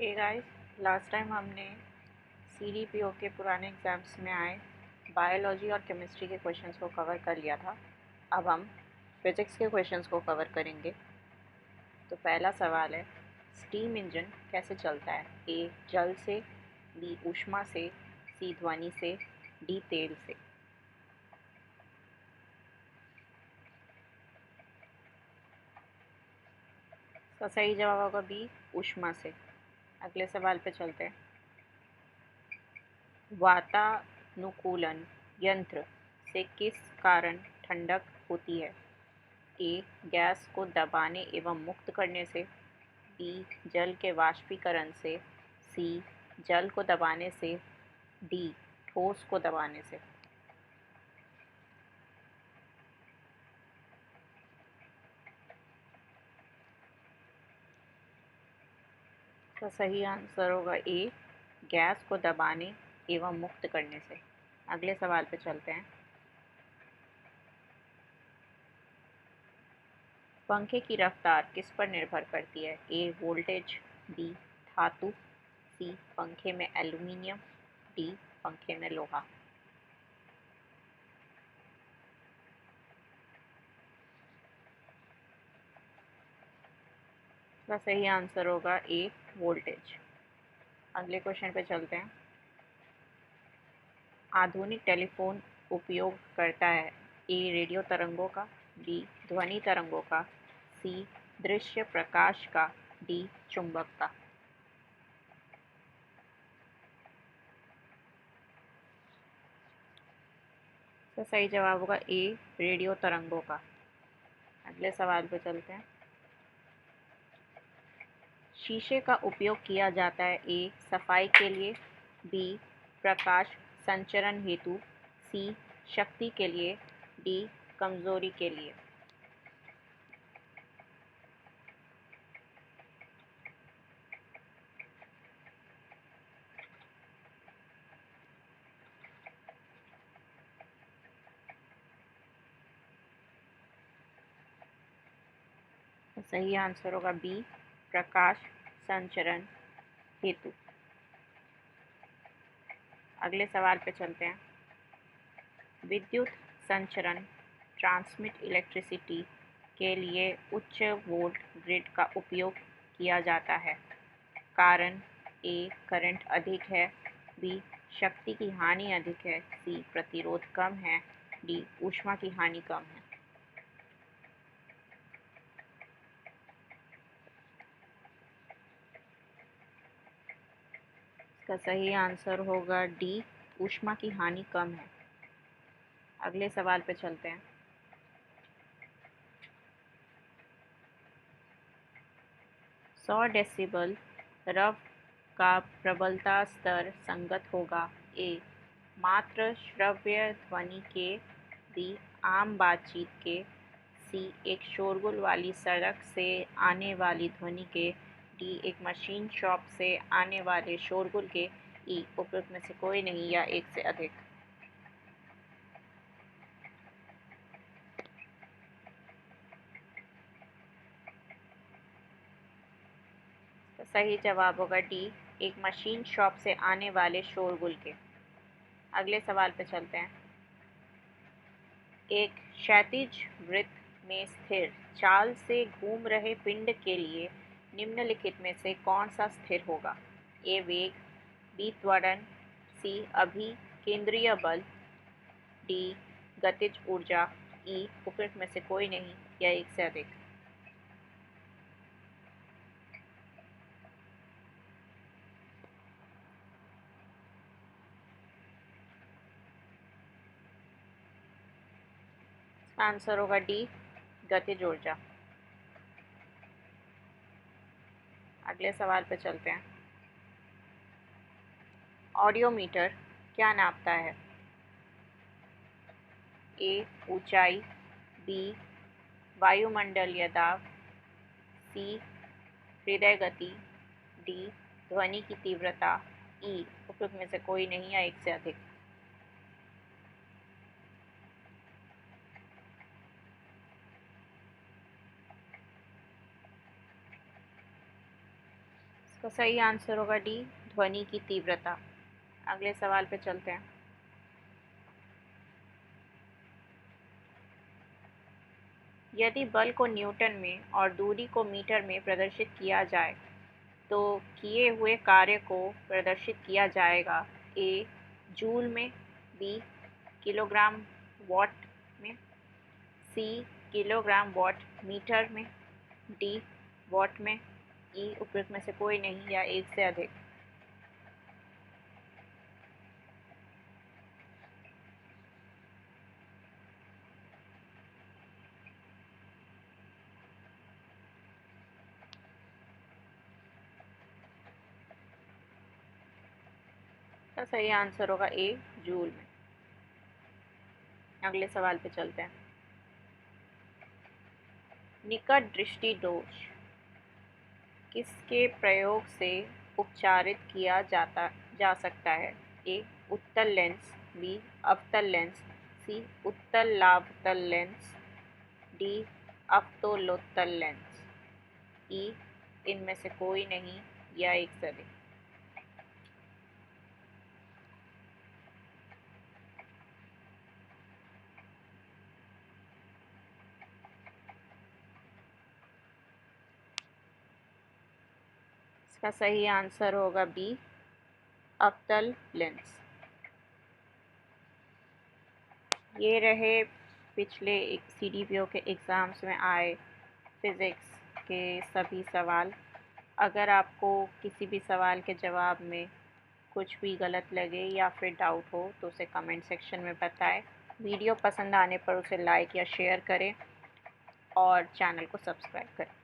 Hey guys, last time हमने CDPO के पुराने एग्जाम्स में आए बायोलॉजी और केमिस्ट्री के क्वेश्चंस को कवर कर लिया था। अब हम फिजिक्स के क्वेश्चंस को कवर करेंगे। तो पहला सवाल है, स्टीम इंजन कैसे चलता है? ए जल से, बी ऊष्मा से, सी ध्वनि से, डी तेल से। तो सही जवाब होगा बी ऊष्मा से। अगले सवाल पे चलते हैं। वातानुकूलन यंत्र से किस कारण ठंडक होती है? ए गैस को दबाने एवं मुक्त करने से, बी जल के वाष्पीकरण से, सी जल को दबाने से, डी ठोस को दबाने से। तो सही आंसर होगा ए गैस को दबाने एवं मुक्त करने से। अगले सवाल पे चलते हैं। पंखे की रफ्तार किस पर निर्भर करती है? ए वोल्टेज, बी धातु, सी पंखे में एल्यूमीनियम, डी पंखे में लोहा। इसका सही आंसर होगा ए वोल्टेज। अगले क्वेश्चन पे चलते हैं। आधुनिक टेलीफोन उपयोग करता है ए रेडियो तरंगों का, बी ध्वनि तरंगों का, सी दृश्य प्रकाश का, डी चुंबक का। तो सही जवाब होगा ए रेडियो तरंगों का। अगले सवाल पे चलते हैं। शीशे का उपयोग किया जाता है ए सफाई के लिए, बी प्रकाश संचरण हेतु, सी शक्ति के लिए, डी कमजोरी के लिए। तो सही आंसर होगा बी प्रकाश संचरण हेतु। अगले सवाल पे चलते हैं। विद्युत संचरण ट्रांसमिट इलेक्ट्रिसिटी के लिए उच्च वोल्ट ग्रिड का उपयोग किया जाता है। कारण ए करंट अधिक है, बी शक्ति की हानि अधिक है, सी प्रतिरोध कम है, डी ऊष्मा की हानि कम है। इसका सही आंसर होगा डी ऊष्मा की हानि कम है। अगले सवाल पे चलते हैं। 100 डेसिबल रव का प्रबलता स्तर संगत होगा ए मात्र श्रव्य ध्वनि के, बी आम बातचीत के, सी एक शोरगुल वाली सड़क से आने वाली ध्वनि के, डी एक मशीन शॉप से आने वाले शोरगुल के, ई उपयुक्त में से कोई नहीं या एक से अधिक। तो सही जवाब होगा डी एक मशीन शॉप से आने वाले शोरगुल के। अगले सवाल पे चलते हैं। एक क्षैतिज वृत्त में स्थिर चाल से घूम रहे पिंड के लिए निम्नलिखित में से कौन सा स्थिर होगा? ए वेग, बी त्वरण, सी अभिकेंद्रीय बल, डी गतिज ऊर्जा, ई उपयुक्त में से कोई नहीं या एक से अधिक। आंसर होगा डी गतिज ऊर्जा। अगले सवाल पे चलते हैं। ऑडियोमीटर क्या नापता है? ए ऊंचाई, बी वायुमंडलीय दाब, सी हृदय गति, डी ध्वनि की तीव्रता, ई उपयुक्त में से कोई नहीं या एक से अधिक। इसका तो सही आंसर होगा डी, ध्वनि की तीव्रता। अगले सवाल पे चलते हैं। यदि बल को न्यूटन में और दूरी को मीटर में प्रदर्शित किया जाए तो किए हुए कार्य को प्रदर्शित किया जाएगा ए जूल में, बी किलोग्राम वॉट में, सी किलोग्राम वॉट मीटर में, डी वॉट में, ई उपयुक्त में से कोई नहीं या एक से अधिक। तो सही आंसर होगा ए जूल में। अगले सवाल पे चलते हैं। निकट दृष्टि दोष किसके प्रयोग से उपचारित किया जा सकता है? ए उत्तल लेंस, बी अवतल लेंस, सी उत्तल लावतल लेंस, डी अवतलोत्तल लेंस, ई इनमें से कोई नहीं या एक से अधिक। इसका सही आंसर होगा बी अवतल लेंस। ये रहे पिछले एक CDPO के एग्ज़ाम्स में आए फिज़िक्स के सभी सवाल। अगर आपको किसी भी सवाल के जवाब में कुछ भी गलत लगे या फिर डाउट हो तो उसे कमेंट सेक्शन में बताएं। वीडियो पसंद आने पर उसे लाइक या शेयर करें और चैनल को सब्सक्राइब करें।